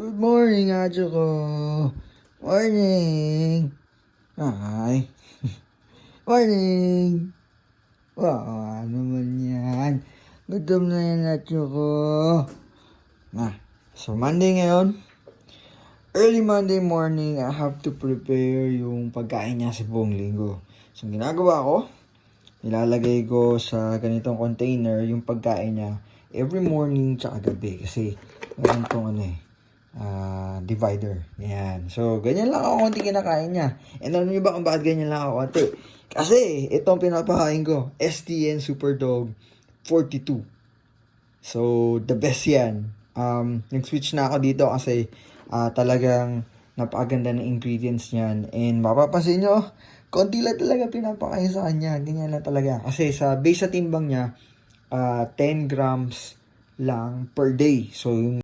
Good morning, Adjo ko. Morning. Ay. Morning. Wow, ano naman yan. Gutom na yan, Adjo ko. So Monday ngayon. Early Monday morning, I have to prepare yung pagkain niya sa buong linggo. So ginagawa ko, nilalagay ko sa ganitong container yung pagkain niya every morning tsaka gabi. Kasi meron tong divider. Yan. So, ganyan lang ako konti kinakain niya. And alam niyo ba kung bakit ganyan lang ako konti? Kasi, itong pinapakain ko, STN Superdog 42. So, the best yan. Nag-switch na ako dito kasi talagang napakaganda ng ingredients niyan. And mapapansin nyo, konti lang talaga pinapakain sa kanya. Ganyan lang talaga. Kasi sa base sa timbang niya, 10 grams lang per day. So, yung